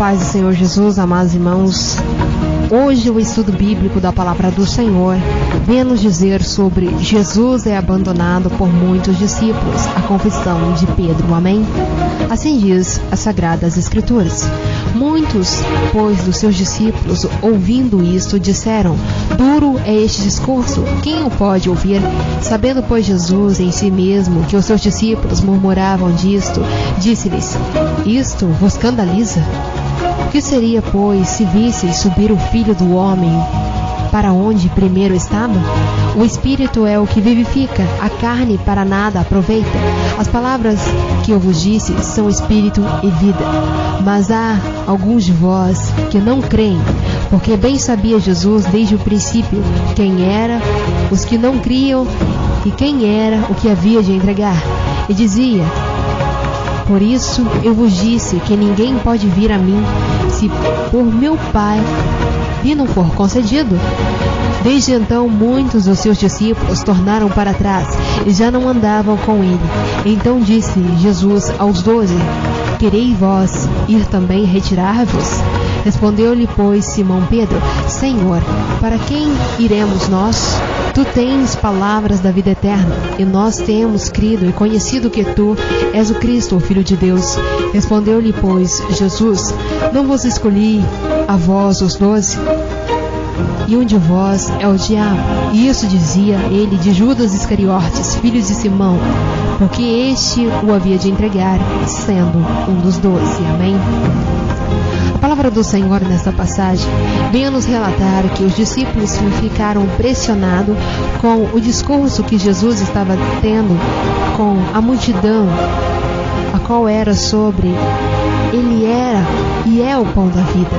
paz do Senhor Jesus, amados irmãos, hoje o estudo bíblico da palavra do Senhor vem nos dizer sobre Jesus é abandonado por muitos discípulos, a confissão de Pedro, amém? Assim diz as Sagradas Escrituras. Muitos, pois, dos seus discípulos, ouvindo isto, disseram: duro é este discurso, quem o pode ouvir? Sabendo, pois, Jesus em si mesmo que os seus discípulos murmuravam disto, disse-lhes: isto vos escandaliza? Que seria, pois, se visseis subir o Filho do Homem para onde primeiro estava? O Espírito é o que vivifica, a carne para nada aproveita. As palavras que eu vos disse são Espírito e vida. Mas há alguns de vós que não creem, porque bem sabia Jesus desde o princípio quem era os que não criam e quem era o que havia de entregar. E dizia: por isso eu vos disse que ninguém pode vir a mim, se por meu Pai lhe não for concedido. Desde então muitos dos seus discípulos tornaram para trás e já não andavam com ele. Então disse Jesus aos 12: quereis vós ir também retirar-vos? Respondeu-lhe, pois, Simão Pedro: Senhor, para quem iremos nós? Tu tens palavras da vida eterna, e nós temos crido e conhecido que tu és o Cristo, o Filho de Deus. Respondeu-lhe, pois, Jesus: não vos escolhi a vós os 12? E um de vós é o diabo. E isso dizia ele de Judas Iscariotes, filho de Simão, porque este o havia de entregar, sendo um dos 12. Amém? A palavra do Senhor nesta passagem vem a nos relatar que os discípulos ficaram pressionados com o discurso que Jesus estava tendo com a multidão, a qual era sobre ele era e é o pão da vida.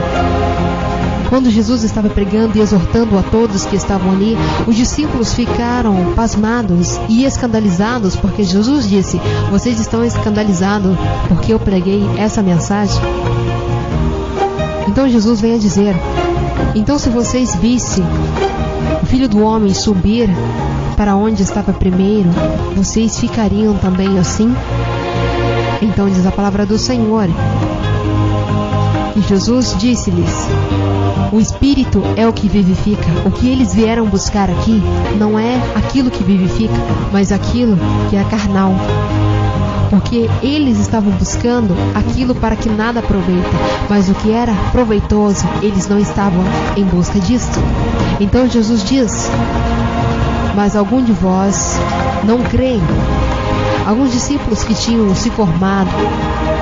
Quando Jesus estava pregando e exortando a todos que estavam ali, os discípulos ficaram pasmados e escandalizados, porque Jesus disse: vocês estão escandalizados porque eu preguei essa mensagem? Então Jesus vem a dizer: então se vocês vissem o Filho do Homem subir para onde estava primeiro, vocês ficariam também assim? Então diz a palavra do Senhor que Jesus disse-lhes: o Espírito é o que vivifica. O que eles vieram buscar aqui não é aquilo que vivifica, mas aquilo que é carnal. Porque eles estavam buscando aquilo para que nada aproveita, mas o que era proveitoso, eles não estavam em busca disso. Então Jesus diz: mas algum de vós não creem. Alguns discípulos que tinham se formado,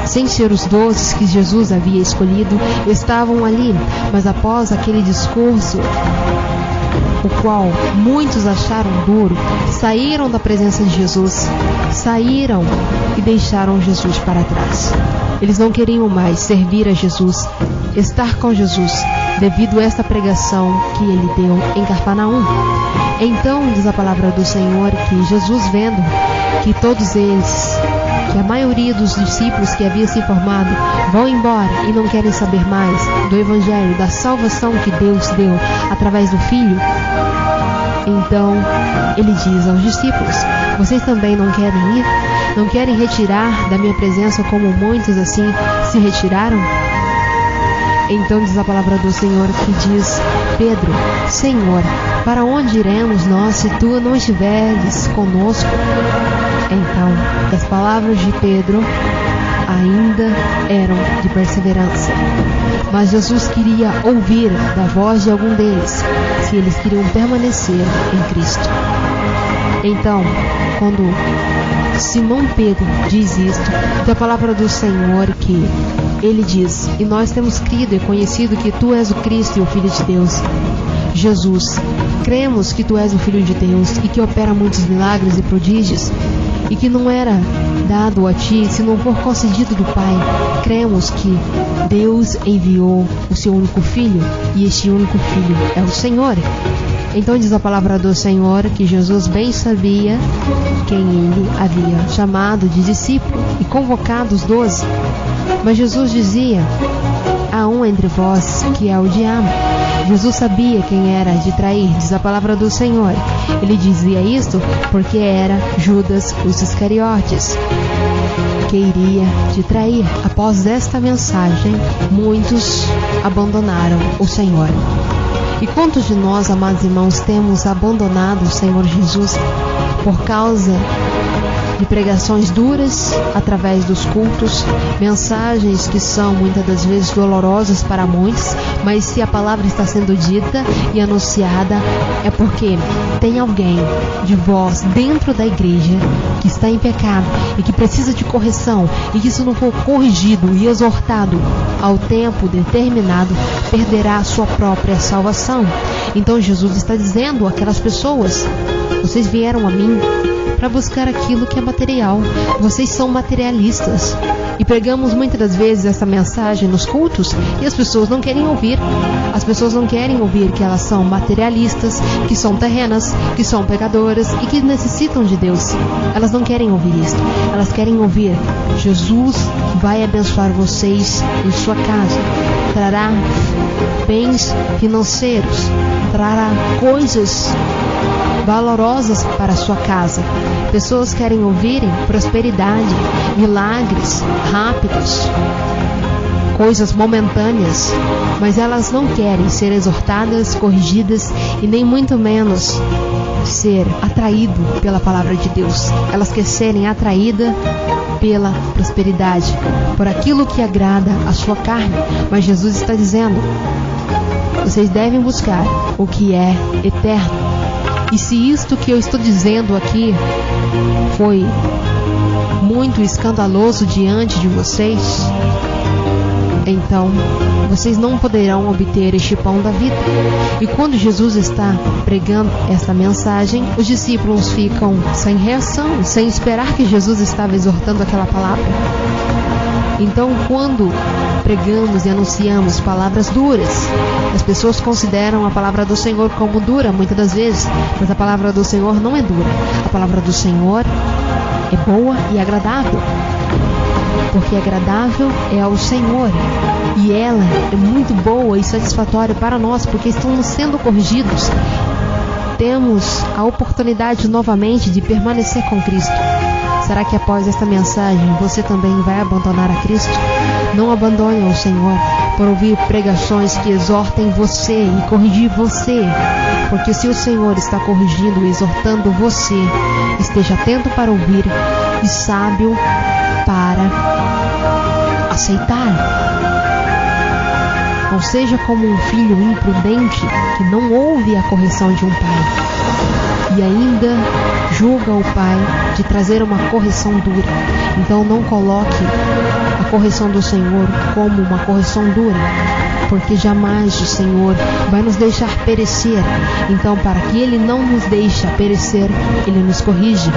sem ser os 12 que Jesus havia escolhido, estavam ali, mas após aquele discurso, o qual muitos acharam duro, saíram da presença de Jesus, saíram e deixaram Jesus para trás. Eles não queriam mais servir a Jesus, estar com Jesus, devido a esta pregação que ele deu em Cafarnaum. Então diz a palavra do Senhor que Jesus, vendo que todos eles, que a maioria dos discípulos que havia se formado, vão embora e não querem saber mais do Evangelho, da salvação que Deus deu através do Filho, então ele diz aos discípulos: vocês também não querem ir? Não querem retirar da minha presença como muitos assim se retiraram? Então diz a palavra do Senhor que diz: Pedro, Senhor, para onde iremos nós se tu não estiveres conosco? Então, as palavras de Pedro ainda eram de perseverança. Mas Jesus queria ouvir da voz de algum deles, se eles queriam permanecer em Cristo. Então, quando Simão Pedro diz isto, da palavra do Senhor que ele diz: e nós temos crido e conhecido que tu és o Cristo e o Filho de Deus. Jesus, cremos que tu és o Filho de Deus e que opera muitos milagres e prodígios, e que não era dado a ti se não for concedido do Pai. Cremos que Deus enviou o seu único Filho, e este único Filho é o Senhor. Então diz a palavra do Senhor que Jesus bem sabia quem ele havia chamado de discípulo e convocado os 12. Mas Jesus dizia: há um entre vós que é o diabo. Jesus sabia quem era de trair, diz a palavra do Senhor. Ele dizia isto porque era Judas os Iscariotes. que iria te trair. Após esta mensagem, muitos abandonaram o Senhor. E quantos de nós, amados irmãos, temos abandonado o Senhor Jesus por causa de pregações duras através dos cultos, mensagens que são muitas das vezes dolorosas para muitos, mas se a palavra está sendo dita e anunciada, é porque tem alguém de vós dentro da igreja que está em pecado e que precisa de correção, e que se não for corrigido e exortado ao tempo determinado, perderá a sua própria salvação. Então Jesus está dizendo àquelas pessoas: vocês vieram a mim para buscar aquilo que é material. Vocês são materialistas. E pregamos muitas das vezes essa mensagem nos cultos e as pessoas não querem ouvir. As pessoas não querem ouvir que elas são materialistas, que são terrenas, que são pecadoras e que necessitam de Deus. Elas não querem ouvir isso. Elas querem ouvir: Jesus vai abençoar vocês em sua casa. Trará bens financeiros, trará coisas valorosas para a sua casa. Pessoas querem ouvirem prosperidade, milagres rápidos, coisas momentâneas, mas elas não querem ser exortadas, corrigidas e nem muito menos ser atraído pela palavra de Deus. Elas querem serem atraídas pela prosperidade, por aquilo que agrada a sua carne. Mas Jesus está dizendo: vocês devem buscar o que é eterno. E se isto que eu estou dizendo aqui foi muito escandaloso diante de vocês, então vocês não poderão obter este pão da vida. E quando Jesus está pregando esta mensagem, os discípulos ficam sem reação, sem esperar que Jesus estava exortando aquela palavra. Então, quando pregamos e anunciamos palavras duras, as pessoas consideram a palavra do Senhor como dura, muitas das vezes, mas a palavra do Senhor não é dura. A palavra do Senhor é boa e agradável, porque agradável é ao Senhor, e ela é muito boa e satisfatória para nós, porque estamos sendo corrigidos. Temos a oportunidade novamente de permanecer com Cristo. Será que após esta mensagem você também vai abandonar a Cristo? Não abandone ao Senhor por ouvir pregações que exortem você e corrigir você, porque se o Senhor está corrigindo e exortando você, esteja atento para ouvir e sábio para aceitar. Não seja como um filho imprudente que não ouve a correção de um pai e ainda julga o pai de trazer uma correção dura. Então não coloque a correção do Senhor como uma correção dura, porque jamais o Senhor vai nos deixar perecer. Então, para que Ele não nos deixe perecer, Ele nos corrige,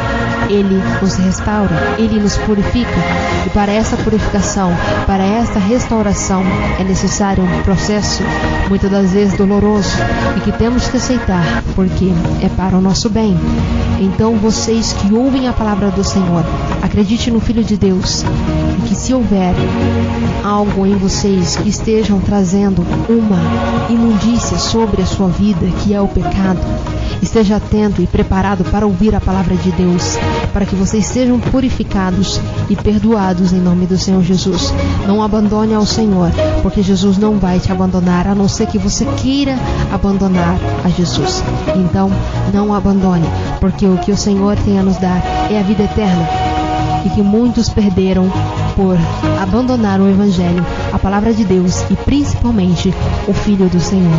Ele nos restaura, Ele nos purifica. E para essa purificação, para esta restauração, é necessário um processo, muitas das vezes doloroso, e que temos que aceitar, porque é para o nosso bem. Então, vocês que ouvem a palavra do Senhor, acredite no Filho de Deus, e que se houver algo em vocês que estejam trazendo uma imundícia sobre a sua vida, que é o pecado, esteja atento e preparado para ouvir a palavra de Deus, para que vocês sejam purificados e perdoados em nome do Senhor Jesus. Não abandone ao Senhor, porque Jesus não vai te abandonar, a não ser que você queira abandonar a Jesus. Então, não abandone, porque o que o Senhor tem a nos dar é a vida eterna, e que muitos perderam por abandonar o Evangelho, a palavra de Deus e principalmente o Filho do Senhor.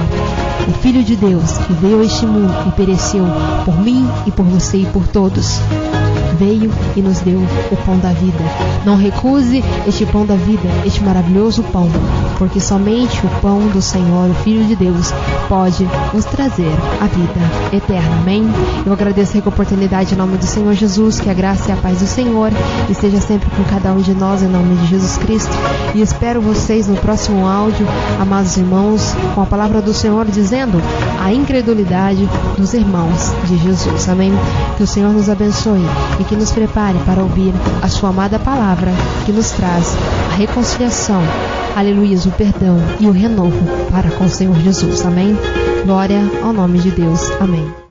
O Filho de Deus que veio a este mundo e pereceu por mim e por você e por todos. Veio e nos deu o pão da vida. Não recuse este pão da vida, este maravilhoso pão, porque somente o pão do Senhor, o Filho de Deus, pode nos trazer a vida eterna. Amém? Eu agradeço a oportunidade em nome do Senhor Jesus, que a graça e a paz do Senhor esteja sempre com cada um de nós em nome de Jesus Cristo. E espero vocês no próximo áudio, amados irmãos, com a palavra do Senhor dizendo a incredulidade dos irmãos de Jesus. Amém? Que o Senhor nos abençoe e que nos prepare para ouvir a sua amada palavra, que nos traz a reconciliação, aleluia, o perdão e o renovo para com o Senhor Jesus. Amém? Glória ao nome de Deus. Amém.